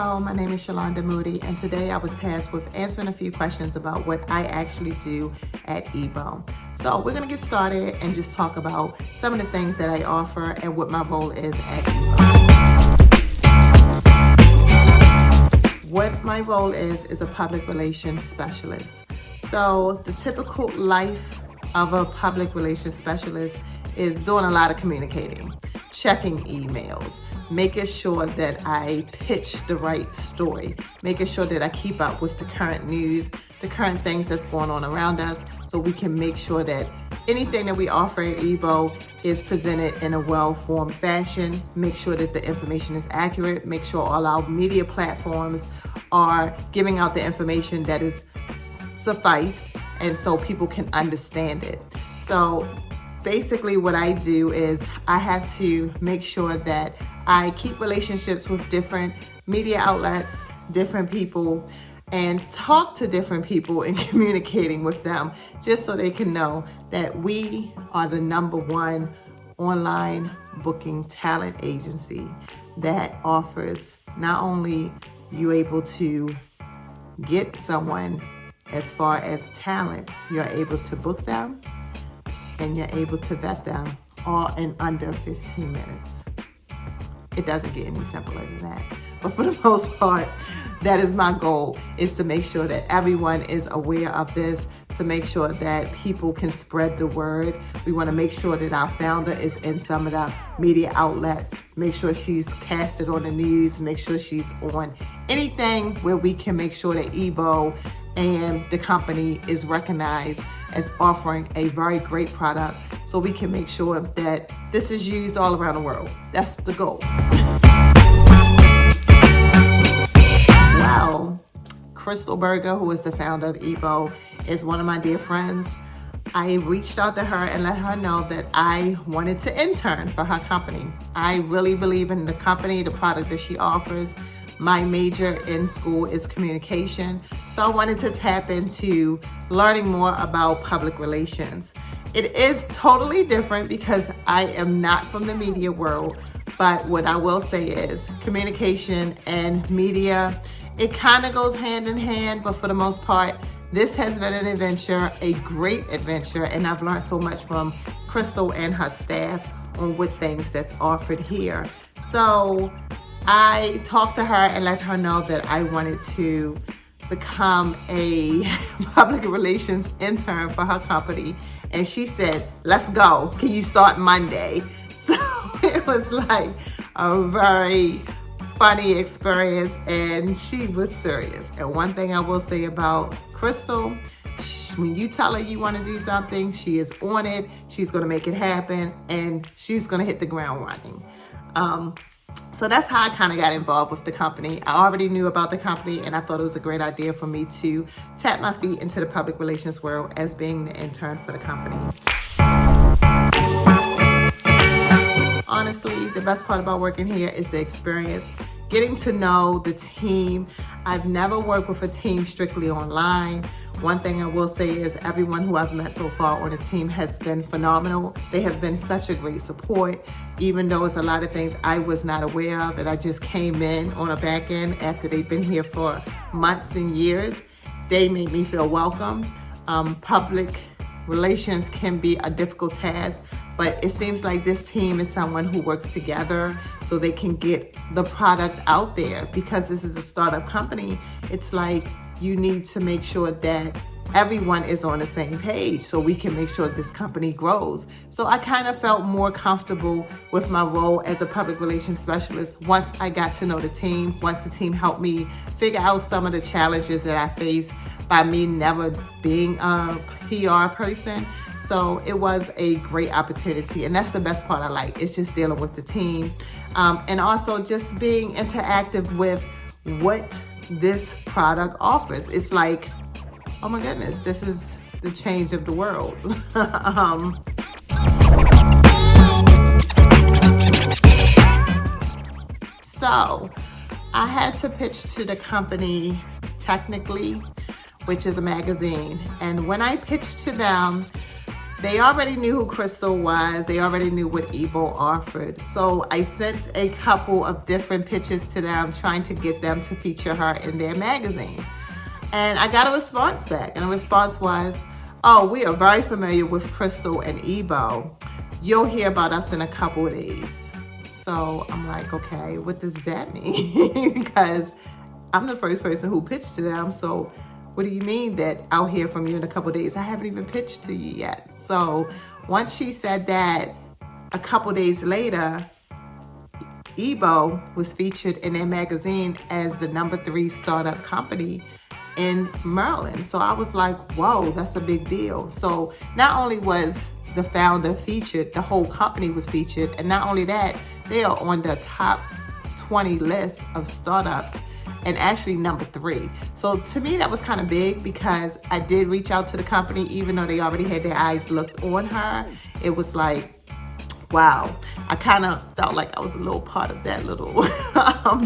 Hello, my name is Shalonda Moody, and today I was tasked with answering a few questions about what I actually do at EBO. So we're going to get started and just talk about some of the things that I offer and what my role is at EBO. What my role is a public relations specialist. So the typical life of a public relations specialist is doing a lot of communicating, checking emails, making sure that I pitch the right story, making sure that I keep up with the current news, the current things that's going on around us, so we can make sure that anything that we offer at EBO is presented in a well-formed fashion, make sure that the information is accurate, make sure all our media platforms are giving out the information that is sufficed, and so people can understand it. So basically what I do is I have to make sure that I keep relationships with different media outlets, different people, and talk to different people and communicating with them just so they can know that we are the #1 online booking talent agency that offers not only you able to get someone as far as talent, you're able to book them and you're able to vet them all in under 15 minutes. It doesn't get any simpler than that. But for the most part, that is my goal, is to make sure that everyone is aware of this, to make sure that people can spread the word. We want to make sure that our founder is in some of the media outlets, make sure she's casted on the news, make sure she's on anything where we can make sure that EBO and the company is recognized as offering a very great product, so we can make sure that this is used all around the world. That's the goal. Wow. Crystal Berger, who is the founder of EBO, is one of my dear friends. I reached out to her and let her know that I wanted to intern for her company. I really believe in the company, the product that she offers. My major in school is communication, so I wanted to tap into learning more about public relations. It is totally different because I am not from the media world, but what I will say is communication and media, it kind of goes hand in hand, but for the most part, this has been an adventure, a great adventure, and I've learned so much from Crystal and her staff on what things that's offered here. So I talked to her and let her know that I wanted to become a public relations intern for her company. And she said, let's go. Can you start Monday? So it was like a very funny experience, and she was serious. And one thing I will say about Crystal, when you tell her you want to do something, she is on it. She's going to make it happen, and she's going to hit the ground running. So that's how I kind of got involved with the company. I already knew about the company, and I thought it was a great idea for me to tap my feet into the public relations world as being the intern for the company. Honestly, the best part about working here is the experience, getting to know the team. I've never worked with a team strictly online. One thing I will say is everyone who I've met so far on the team has been phenomenal. They have been such a great support, even though it's a lot of things I was not aware of, and I just came in on a back end after they've been here for months and years. They made me feel welcome. Public relations can be a difficult task, but it seems like this team is someone who works together so they can get the product out there. Because this is a startup company, it's like you need to make sure that everyone is on the same page so we can make sure this company grows. So I kind of felt more comfortable with my role as a public relations specialist once I got to know the team, once the team helped me figure out some of the challenges that I faced by me never being a PR person. So it was a great opportunity, and that's the best part I like. It's just dealing with the team, and also just being interactive with what this product offers. It's like, oh my goodness, this is the change of the world. So I had to pitch to the company Technically, which is a magazine. And when I pitched to them, They already knew who Crystal was. They already knew what EBO offered. So I sent a couple of different pictures to them, trying to get them to feature her in their magazine. And I got a response back, and the response was, oh, we are very familiar with Crystal and EBO. You'll hear about us in a couple of days. So I'm like, okay, what does that mean? Because I'm the first person who pitched to them. So what do you mean that I'll hear from you in a couple of days? I haven't even pitched to you yet. So once she said that, a couple days later, EBO was featured in their magazine as the #3 startup company in Maryland. So I was like, whoa, that's a big deal. So not only was the founder featured, the whole company was featured. And not only that, they are on the top 20 list of startups, and actually #3. So to me, that was kind of big, because I did reach out to the company, even though they already had their eyes looked on her. It was like, wow, I kind of felt like I was a little part of that little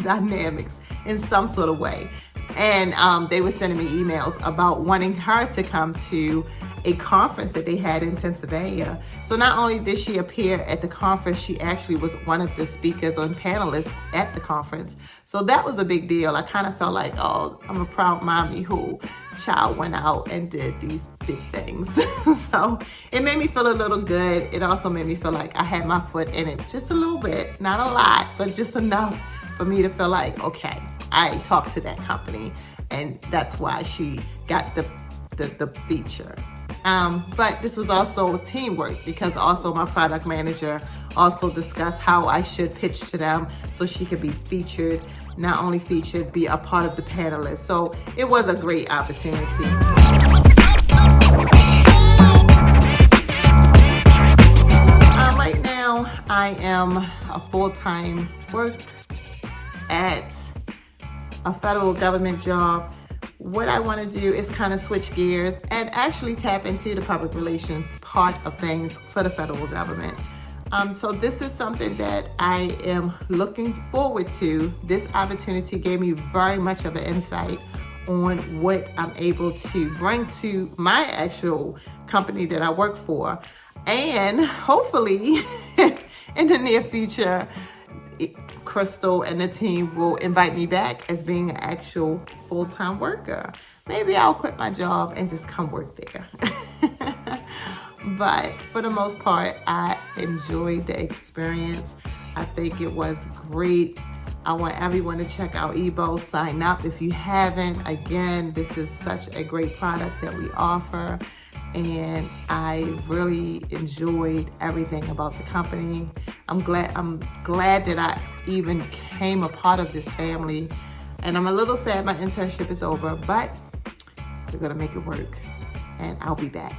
dynamics in some sort of way. And they were sending me emails about wanting her to come to a conference that they had in Pennsylvania. So not only did she appear at the conference, she actually was one of the speakers and panelists at the conference. So that was a big deal. I kind of felt like, oh, I'm a proud mommy who child went out and did these big things. So it made me feel a little good. It also made me feel like I had my foot in it just a little bit, not a lot, but just enough for me to feel like, okay, I talked to that company, and that's why she got the feature. But this was also teamwork, because also my product manager also discussed how I should pitch to them so she could be featured, not only featured, be a part of the panelists. So it was a great opportunity. Right now, I am a full-time work at a federal government job. What I want to do is kind of switch gears and actually tap into the public relations part of things for the federal government. So this is something that I am looking forward to. This opportunity gave me very much of an insight on what I'm able to bring to my actual company that I work for. And hopefully in the near future, Crystal and the team will invite me back as being an actual full-time worker. Maybe I'll quit my job and just come work there. But for the most part, I enjoyed the experience. I think it was great. I want everyone to check out EBO, sign up if you haven't. Again, this is such a great product that we offer, and I really enjoyed everything about the company. I'm glad that I even came a part of this family, and I'm a little sad my internship is over, but we're gonna make it work, and I'll be back.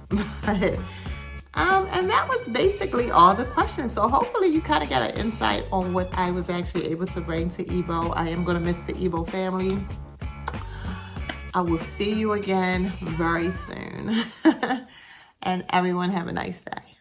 But, and that was basically all the questions. So hopefully you kind of got an insight on what I was actually able to bring to EBO. I am gonna miss the EBO family. I will see you again very soon. And everyone have a nice day.